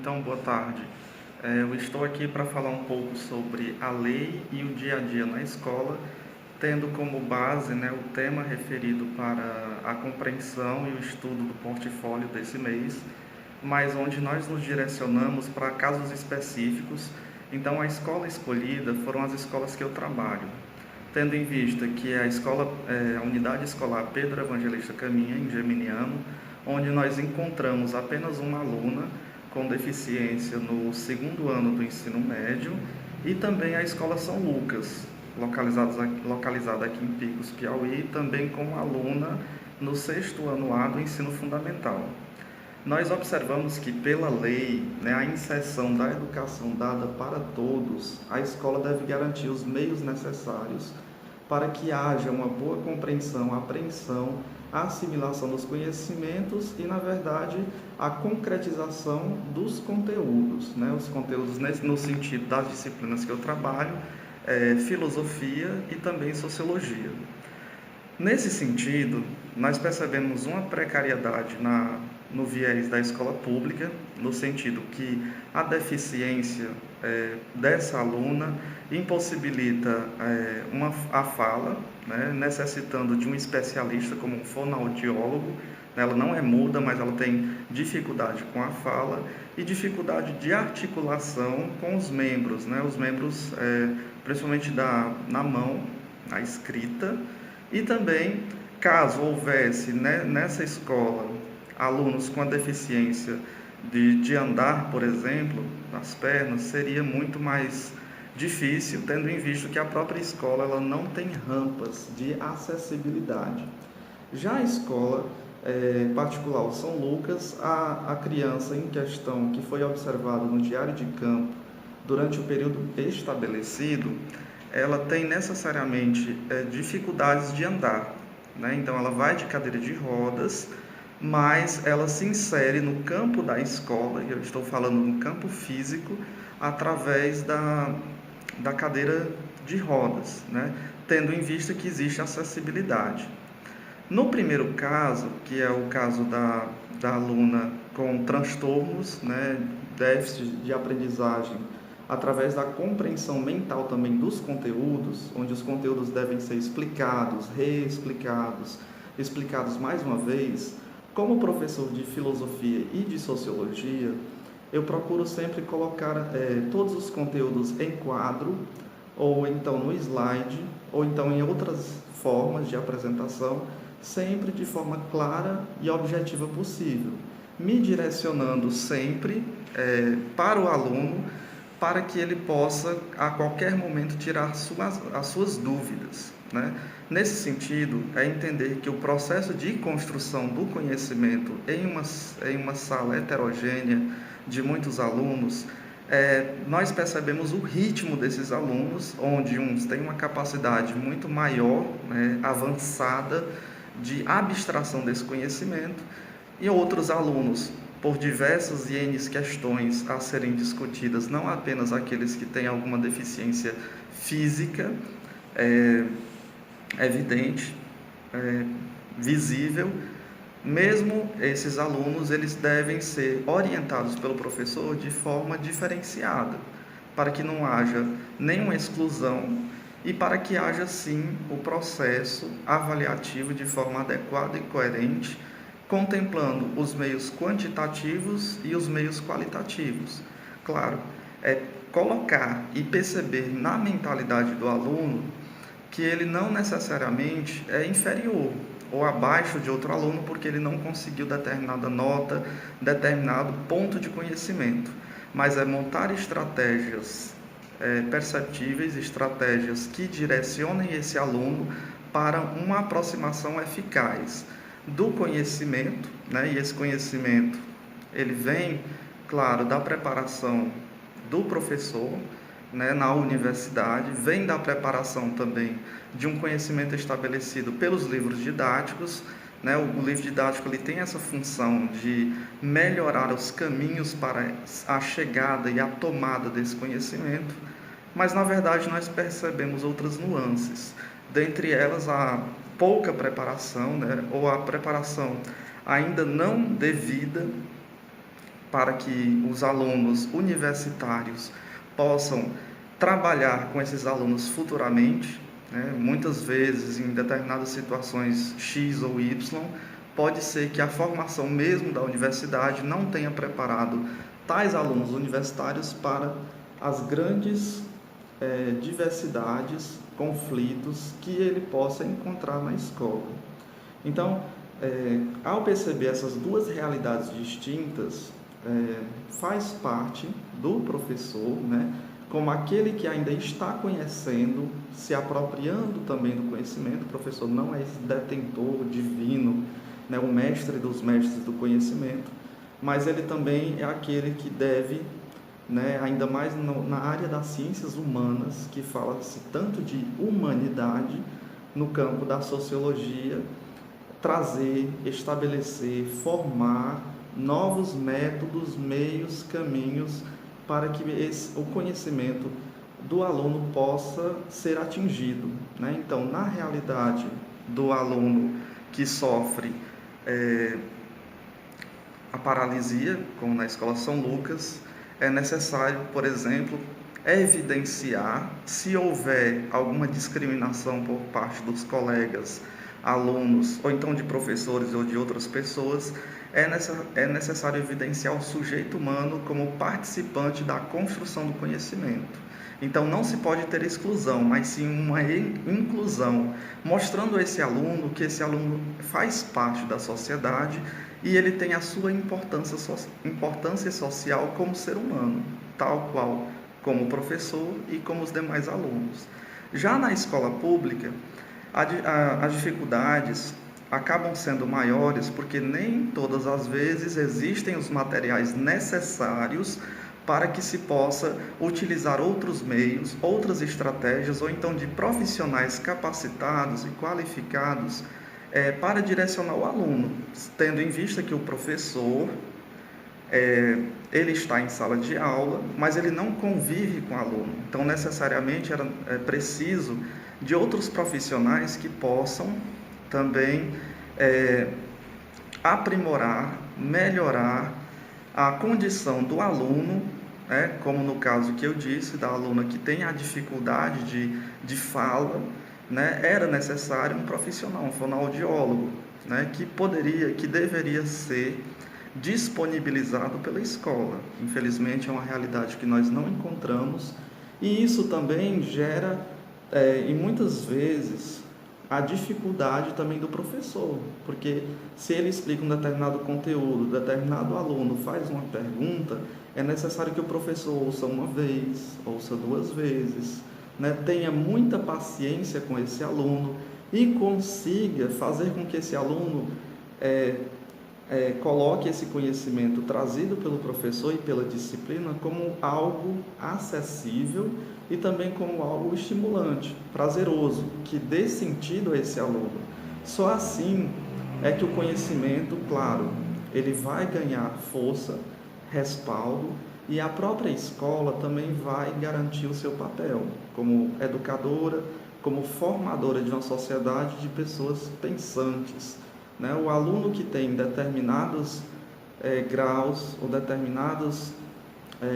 Então, boa tarde. Eu estou aqui para falar um pouco sobre a lei e o dia a dia na escola, tendo como base, o tema referido para a compreensão e o estudo do portfólio desse mês, mas onde nós nos direcionamos para casos específicos. Então, a escola escolhida foram as escolas que eu trabalho, tendo em vista que a unidade escolar Pedro Evangelista Caminha, em Geminiano, onde nós encontramos apenas uma aluna com deficiência no segundo ano do ensino médio, e também a Escola São Lucas, localizada aqui em Picos, Piauí, também com uma aluna no sexto ano A do ensino fundamental. Nós observamos que, pela lei, a inserção da educação dada para todos, a escola deve garantir os meios necessários para que haja uma boa compreensão, apreensão, assimilação dos conhecimentos e, na verdade, a concretização dos conteúdos. Os conteúdos no sentido das disciplinas que eu trabalho, filosofia e também sociologia. Nesse sentido, nós percebemos uma precariedade no viés da escola pública, no sentido que a deficiência dessa aluna impossibilita a fala, necessitando de um especialista como um fonoaudiólogo. Ela não é muda, mas ela tem dificuldade com a fala e dificuldade de articulação com os membros, principalmente na mão, a escrita. E também, caso houvesse nessa escola alunos com a deficiência de andar, por exemplo, nas pernas, seria muito mais difícil, tendo em vista que a própria escola ela não tem rampas de acessibilidade. Já a escola particular, o São Lucas, a criança em questão que foi observada no diário de campo durante o período estabelecido, ela tem necessariamente dificuldades de andar, Então ela vai de cadeira de rodas, mas ela se insere no campo da escola, e eu estou falando no campo físico, através da cadeira de rodas, Tendo em vista que existe acessibilidade. No primeiro caso, que é o caso da aluna com transtornos, déficit de aprendizagem, através da compreensão mental também dos conteúdos, onde os conteúdos devem ser explicados, reexplicados, explicados mais uma vez. Como professor de filosofia e de sociologia, eu procuro sempre colocar todos os conteúdos em quadro, ou então no slide, ou então em outras formas de apresentação, sempre de forma clara e objetiva possível, me direcionando sempre para o aluno, para que ele possa, a qualquer momento, tirar as suas dúvidas. Nesse sentido, é entender que o processo de construção do conhecimento em uma sala heterogênea de muitos alunos, nós percebemos o ritmo desses alunos, onde uns têm uma capacidade muito maior, avançada, de abstração desse conhecimento, e outros alunos, por diversas e N questões a serem discutidas, não apenas aqueles que têm alguma deficiência física evidente, visível, mesmo esses alunos, eles devem ser orientados pelo professor de forma diferenciada, para que não haja nenhuma exclusão e para que haja, sim, o processo avaliativo de forma adequada e coerente, contemplando os meios quantitativos e os meios qualitativos. Claro, colocar e perceber na mentalidade do aluno que ele não necessariamente é inferior ou abaixo de outro aluno porque ele não conseguiu determinada nota, determinado ponto de conhecimento, mas é montar estratégias perceptíveis, estratégias que direcionem esse aluno para uma aproximação eficaz do conhecimento, e esse conhecimento ele vem, claro, da preparação do professor, na universidade, vem da preparação também de um conhecimento estabelecido pelos livros didáticos. O livro didático ele tem essa função de melhorar os caminhos para a chegada e a tomada desse conhecimento, mas na verdade nós percebemos outras nuances, dentre elas a pouca preparação, ou a preparação ainda não devida para que os alunos universitários possam trabalhar com esses alunos futuramente, né? Muitas vezes, em determinadas situações X ou Y, pode ser que a formação mesmo da universidade não tenha preparado tais alunos universitários para as grandes diversidades, conflitos que ele possa encontrar na escola. Então, ao perceber essas duas realidades distintas, faz parte do professor, né, como aquele que ainda está conhecendo, se apropriando também do conhecimento. O professor não é esse detentor divino, né, o mestre dos mestres do conhecimento, mas ele também é aquele que deve, né, ainda mais na área das ciências humanas, que fala-se tanto de humanidade, no campo da sociologia, trazer, estabelecer, formar novos métodos, meios, caminhos para que o conhecimento do aluno possa ser atingido, né? Então, na realidade do aluno que sofre a paralisia, como na Escola São Lucas, é necessário, por exemplo, evidenciar, se houver alguma discriminação por parte dos colegas, alunos, ou então de professores ou de outras pessoas, é necessário evidenciar o sujeito humano como participante da construção do conhecimento. Então, não se pode ter exclusão, mas sim uma inclusão, mostrando a esse aluno que esse aluno faz parte da sociedade e ele tem a sua importância social como ser humano, tal qual como professor e como os demais alunos. Já na escola pública, as dificuldades acabam sendo maiores porque nem todas as vezes existem os materiais necessários para que se possa utilizar outros meios, outras estratégias, ou então de profissionais capacitados e qualificados para direcionar o aluno, tendo em vista que o professor ele está em sala de aula, mas ele não convive com o aluno. Então, necessariamente, é preciso de outros profissionais que possam também aprimorar, melhorar a condição do aluno, né, como no caso que eu disse, da aluna que tem a dificuldade de fala, né, era necessário um profissional, um fonoaudiólogo, né, que deveria ser disponibilizado pela escola. Infelizmente, é uma realidade que nós não encontramos, e isso também gera, e muitas vezes, a dificuldade também do professor, porque se ele explica um determinado conteúdo, determinado aluno faz uma pergunta, é necessário que o professor ouça uma vez, ouça duas vezes, né? Tenha muita paciência com esse aluno e consiga fazer com que esse aluno coloque esse conhecimento trazido pelo professor e pela disciplina como algo acessível e também como algo estimulante, prazeroso, que dê sentido a esse aluno. Só assim é que o conhecimento, claro, ele vai ganhar força, respaldo, e a própria escola também vai garantir o seu papel como educadora, como formadora de uma sociedade de pessoas pensantes, né? O aluno que tem determinados graus ou determinadas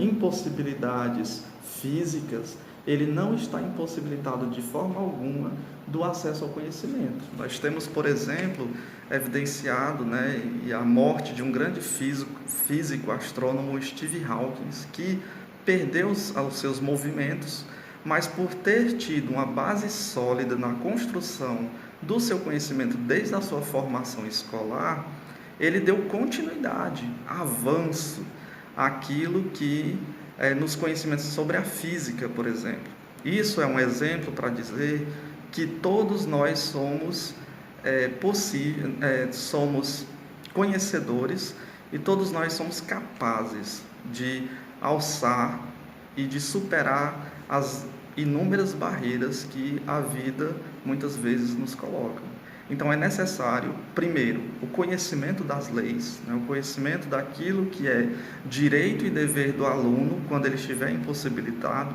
impossibilidades físicas, ele não está impossibilitado de forma alguma do acesso ao conhecimento. Nós temos, por exemplo, evidenciado, né, a morte de um grande físico astrônomo, Stephen Hawking, que perdeu os seus movimentos, mas por ter tido uma base sólida na construção do seu conhecimento desde a sua formação escolar, ele deu continuidade, avanço àquilo que nos conhecimentos sobre a física, por exemplo. Isso é um exemplo para dizer que todos nós somos conhecedores e todos nós somos capazes de alçar e de superar as inúmeras barreiras que a vida muitas vezes nos coloca. Então é necessário, primeiro, o conhecimento das leis, né, o conhecimento daquilo que é direito e dever do aluno quando ele estiver impossibilitado,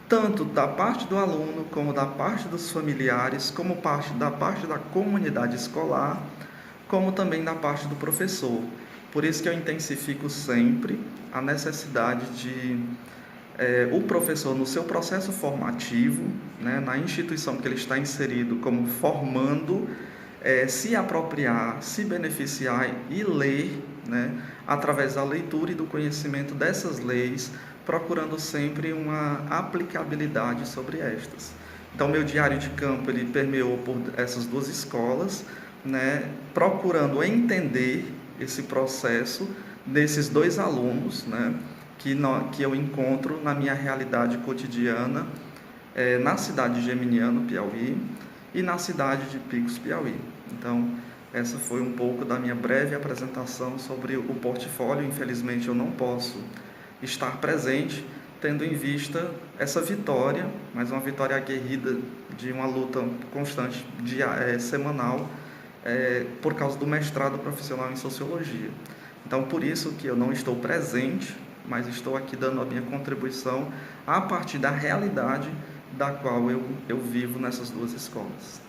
tanto da parte do aluno, como da parte dos familiares, como da parte da comunidade escolar, como também da parte do professor. Por isso que eu intensifico sempre a necessidade de o professor, no seu processo formativo, né, na instituição que ele está inserido como formando, se apropriar, se beneficiar e ler, né, através da leitura e do conhecimento dessas leis, procurando sempre uma aplicabilidade sobre estas. Então, meu diário de campo ele permeou por essas duas escolas, né, procurando entender esse processo desses dois alunos, né, que eu encontro na minha realidade cotidiana, na cidade de Geminiano, Piauí, e na cidade de Picos, Piauí. Então, essa foi um pouco da minha breve apresentação sobre o portfólio. Infelizmente, eu não posso estar presente, tendo em vista essa vitória, mas uma vitória aguerrida de uma luta constante, semanal, por causa do mestrado profissional em Sociologia. Então, por isso que eu não estou presente, mas estou aqui dando a minha contribuição a partir da realidade da qual eu vivo nessas duas escolas.